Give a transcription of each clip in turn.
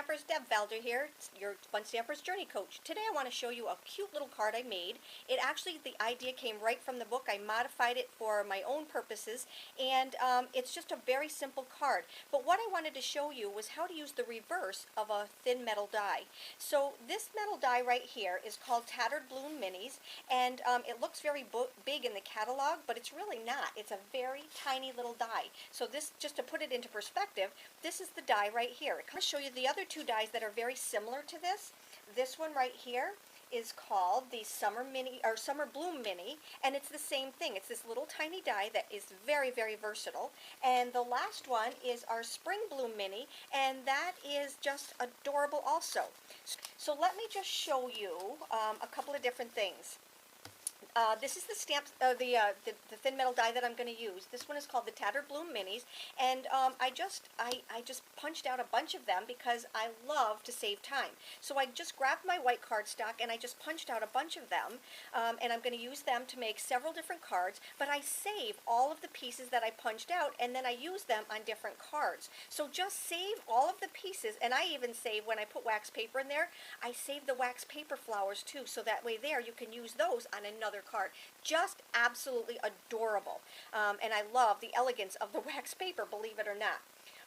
Stampers, Deb Valder here, your Fun Stampers Journey Coach. Today I want to show you a cute little card I made. It actually, the idea came right from the book. I modified it for my own purposes, and it's just a very simple card. But what I wanted to show you was how to use the reverse of a thin metal die. So this metal die right here is called Tattered Bloom Minis, and it looks very big in the catalog, but it's really not. It's a very tiny little die. So this, just to put it into perspective, this is the die right here. I'm going to show you the other two dies that are very similar to this. This one right here is called the Summer Bloom Mini, and it's the same thing. It's this little tiny die that is very, very versatile. And the last one is our Spring Bloom Mini, and that is just adorable also. So let me just show you a couple of different things. This is the the thin metal die that I'm going to use. This one is called the Tattered Bloom Minis, and I just punched out a bunch of them because I love to save time. So I just grabbed my white cardstock and I just punched out a bunch of them, and I'm going to use them to make several different cards, but I save all of the pieces that I punched out and then I use them on different cards. So just save all of the pieces, and I even save, when I put wax paper in there, I save the wax paper flowers too, so that way there you can use those on another card. Just absolutely adorable, and I love the elegance of the wax paper, believe it or not.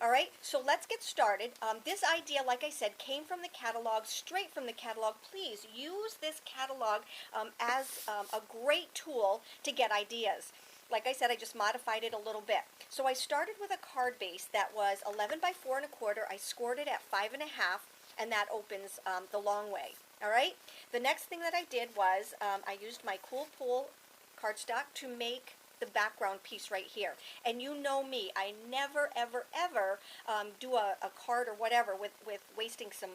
Alright, so let's get started. This idea, like I said, came from the catalog, straight from the catalog. Please use this catalog as a great tool to get ideas. Like I said, I just modified it a little bit. So I started with a card base that was 11 by 4 1/4. I scored it at 5 1/2, and that opens the long way. All right. The next thing that I did was I used my Cool Pool cardstock to make the background piece right here. And you know me, I never ever ever do a card or whatever with wasting some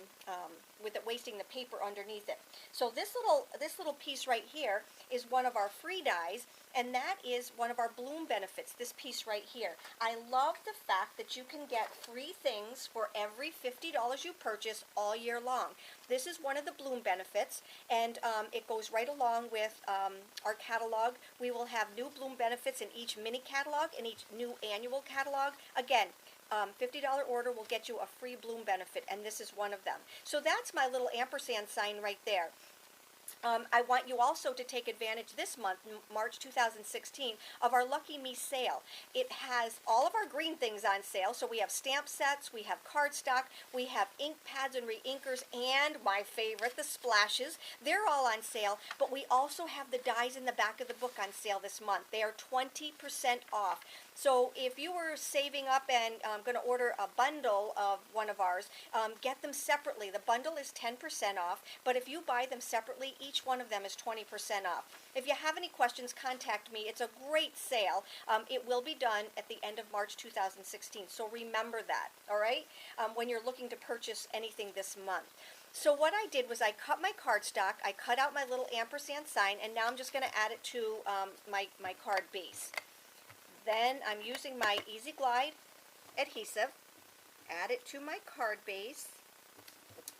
wasting the paper underneath it. So this little piece right here is one of our free dies, and that is one of our bloom benefits, this piece right here. I love the fact that you can get free things for every $50 you purchase all year long. This is one of the bloom benefits, and it goes right along with our catalog. We will have new bloom benefits in each mini catalog and each new annual catalog. Again, $50 order will get you a free bloom benefit, and this is one of them. So that's my little ampersand sign right there. I want you also to take advantage this month, March 2016, of our Lucky Me sale. It has all of our green things on sale. So we have stamp sets, we have cardstock, we have ink pads and re-inkers, and my favorite, the splashes. They're all on sale, but we also have the dies in the back of the book on sale this month. They are 20% off. So if you were saving up and going to order a bundle of one of ours, get them separately. The bundle is 10% off, but if you buy them separately, each one of them is 20% off. If you have any questions, contact me. It's a great sale. It will be done at the end of March 2016, so remember that, all right, when you're looking to purchase anything this month. So what I did was I cut my cardstock, I cut out my little ampersand sign, and now I'm just going to add it to my card base. Then I'm using my Easy Glide adhesive, add it to my card base.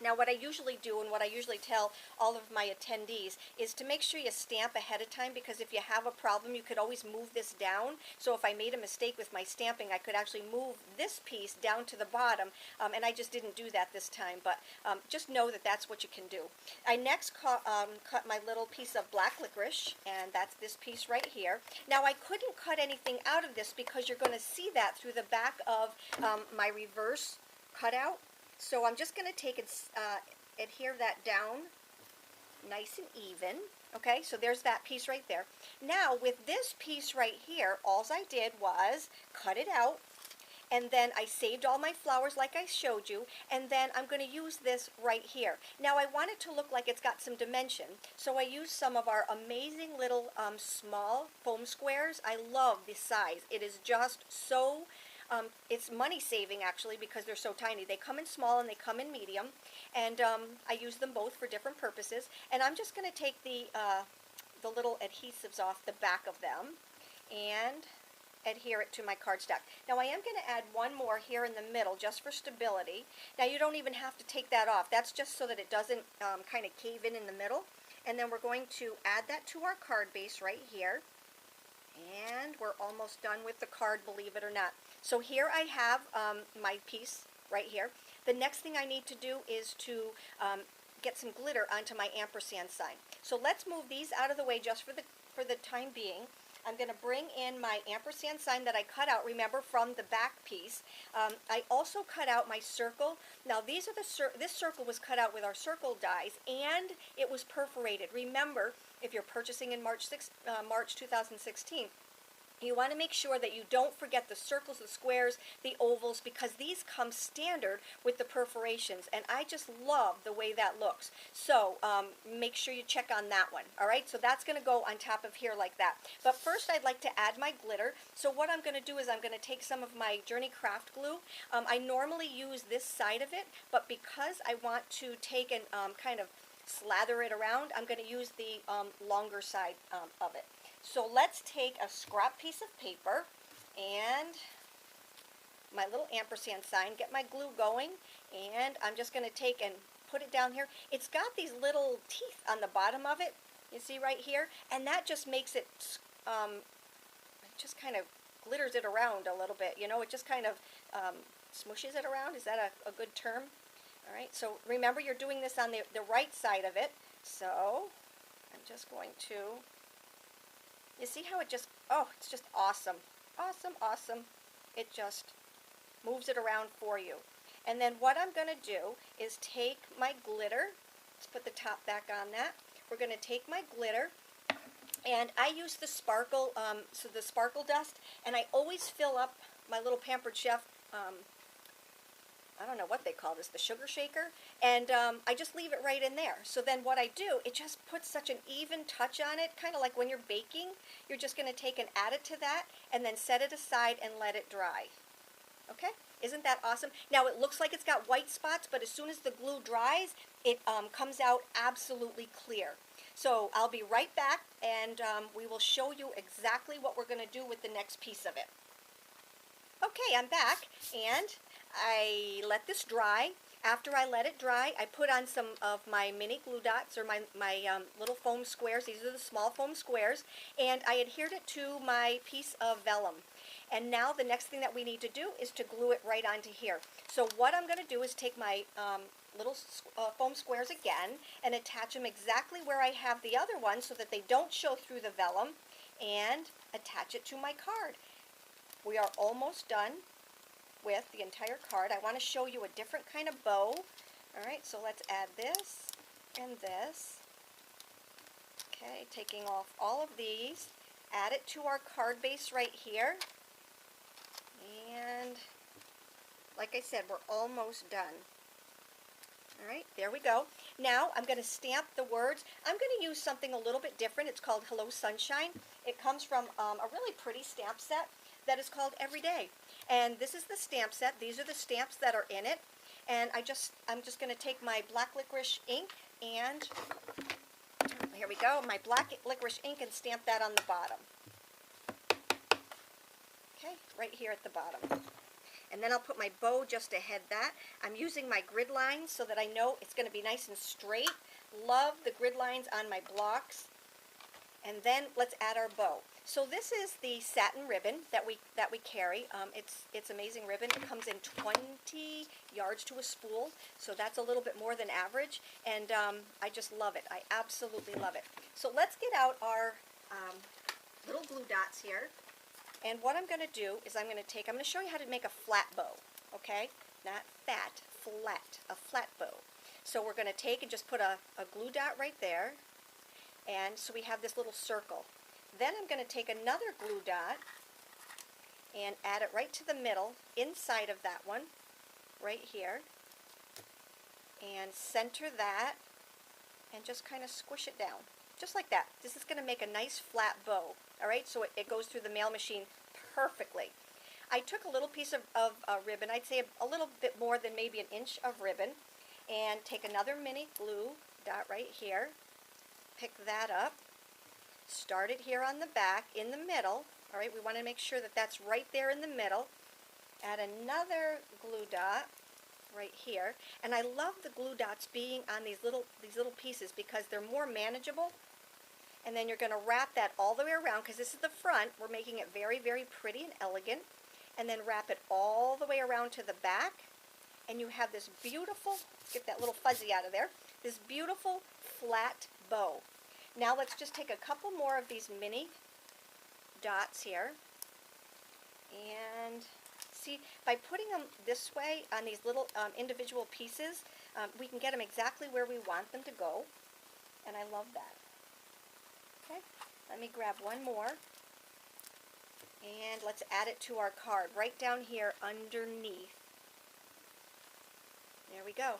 Now what I usually do, and what I usually tell all of my attendees, is to make sure you stamp ahead of time, because if you have a problem, you could always move this down. So if I made a mistake with my stamping, I could actually move this piece down to the bottom, and I just didn't do that this time, but just know that that's what you can do. I next cut my little piece of black licorice, and that's this piece right here. Now I couldn't cut anything out of this because you're going to see that through the back of my reverse cutout. So I'm just going to take and adhere that down nice and even. Okay, so there's that piece right there. Now with this piece right here, all I did was cut it out, and then I saved all my flowers like I showed you, and then I'm going to use this right here. Now I want it to look like it's got some dimension, so I used some of our amazing little small foam squares. I love the size. It is just so it's money saving actually, because they're so tiny. They come in small and they come in medium, and I use them both for different purposes. And I'm just going to take the little adhesives off the back of them and adhere it to my cardstock. Now I am going to add one more here in the middle just for stability. Now you don't even have to take that off. That's just so that it doesn't kind of cave in the middle. And then we're going to add that to our card base right here. And we're almost done with the card, believe it or not. So here I have my piece right here. The next thing I need to do is to get some glitter onto my ampersand sign. So let's move these out of the way just for the time being. I'm going to bring in my ampersand sign that I cut out, remember, from the back piece. I also cut out my circle. Now these are this circle was cut out with our circle dies, and it was perforated. Remember, if you're purchasing in March 2016, you want to make sure that you don't forget the circles, the squares, the ovals, because these come standard with the perforations, and I just love the way that looks. So make sure you check on that one. All right, so that's going to go on top of here like that. But first I'd like to add my glitter. So what I'm going to do is I'm going to take some of my Journey Craft glue. I normally use this side of it, but because I want to take and kind of slather it around, I'm going to use the longer side of it. So let's take a scrap piece of paper and my little ampersand sign, get my glue going, and I'm just going to take and put it down here. It's got these little teeth on the bottom of it, you see right here, and that just makes it, just kind of glitters it around a little bit, you know, it just kind of smooshes it around. Is that a good term? All right, so remember you're doing this on the right side of it, so I'm just going to, you see how it just, oh, it's just awesome. Awesome, awesome. It just moves it around for you. And then what I'm going to do is take my glitter. Let's put the top back on that. We're going to take my glitter, and I use the sparkle, so the sparkle dust, and I always fill up my little Pampered Chef, I don't know what they call this, the sugar shaker, and I just leave it right in there. So then what I do, it just puts such an even touch on it, kind of like when you're baking. You're just going to take and add it to that, and then set it aside and let it dry. Okay? Isn't that awesome? Now it looks like it's got white spots, but as soon as the glue dries, it comes out absolutely clear. So I'll be right back, and we will show you exactly what we're going to do with the next piece of it. Okay, I'm back, and I let this dry. After I let it dry, I put on some of my mini glue dots, or my little foam squares. These are the small foam squares, and I adhered it to my piece of vellum. And now the next thing that we need to do is to glue it right onto here. So what I'm going to do is take my little foam squares again and attach them exactly where I have the other ones so that they don't show through the vellum, and attach it to my card. We are almost done with the entire card. I want to show you a different kind of bow. Alright, so let's add this and this. Okay, taking off all of these. Add it to our card base right here. And like I said, we're almost done. Alright, there we go. Now I'm going to stamp the words. I'm going to use something a little bit different. It's called Hello Sunshine. It comes from a really pretty stamp set that is called Everyday. And this is the stamp set. These are the stamps that are in it. And I'm just going to take my black licorice ink, and here we go, my black licorice ink, and stamp that on the bottom. Okay, right here at the bottom. And then I'll put my bow just ahead that. I'm using my grid lines so that I know it's going to be nice and straight. Love the grid lines on my blocks. And then let's add our bow. So this is the satin ribbon that we carry. It's amazing ribbon. It comes in 20 yards to a spool, so that's a little bit more than average, and I just love it. I absolutely love it. So let's get out our little glue dots here, and what I'm going to do is I'm going to show you how to make a flat bow, okay? Not fat, flat, a flat bow. So we're going to take and just put a glue dot right there, and so we have this little circle. Then I'm going to take another glue dot and add it right to the middle, inside of that one, right here, and center that, and just kind of squish it down, just like that. This is going to make a nice flat bow, all right, so it goes through the mail machine perfectly. I took a little piece of ribbon, I'd say a little bit more than maybe an inch of ribbon, and take another mini glue dot right here, pick that up, start it here on the back, in the middle. All right, we want to make sure that that's right there in the middle. Add another glue dot right here, and I love the glue dots being on these little pieces because they're more manageable. And then you're going to wrap that all the way around, because this is the front. We're making it very, very pretty and elegant. And then wrap it all the way around to the back, and you have this beautiful, let's get that little fuzzy out of there, this beautiful flat bow. Now let's just take a couple more of these mini dots here, and see, by putting them this way on these little individual pieces, we can get them exactly where we want them to go, and I love that. Okay, let me grab one more, and let's add it to our card right down here underneath. There we go.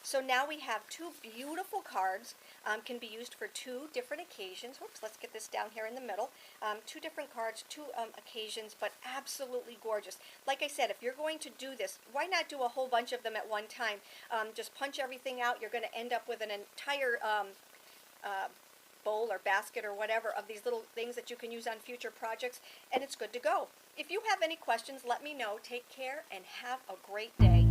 So now we have two beautiful cards, can be used for two different occasions. Whoops, let's get this down here in the middle. Two different cards, two occasions, but absolutely gorgeous. Like I said, if you're going to do this, why not do a whole bunch of them at one time? Just punch everything out. You're going to end up with an entire bowl or basket or whatever of these little things that you can use on future projects, and it's good to go. If you have any questions, let me know. Take care and have a great day.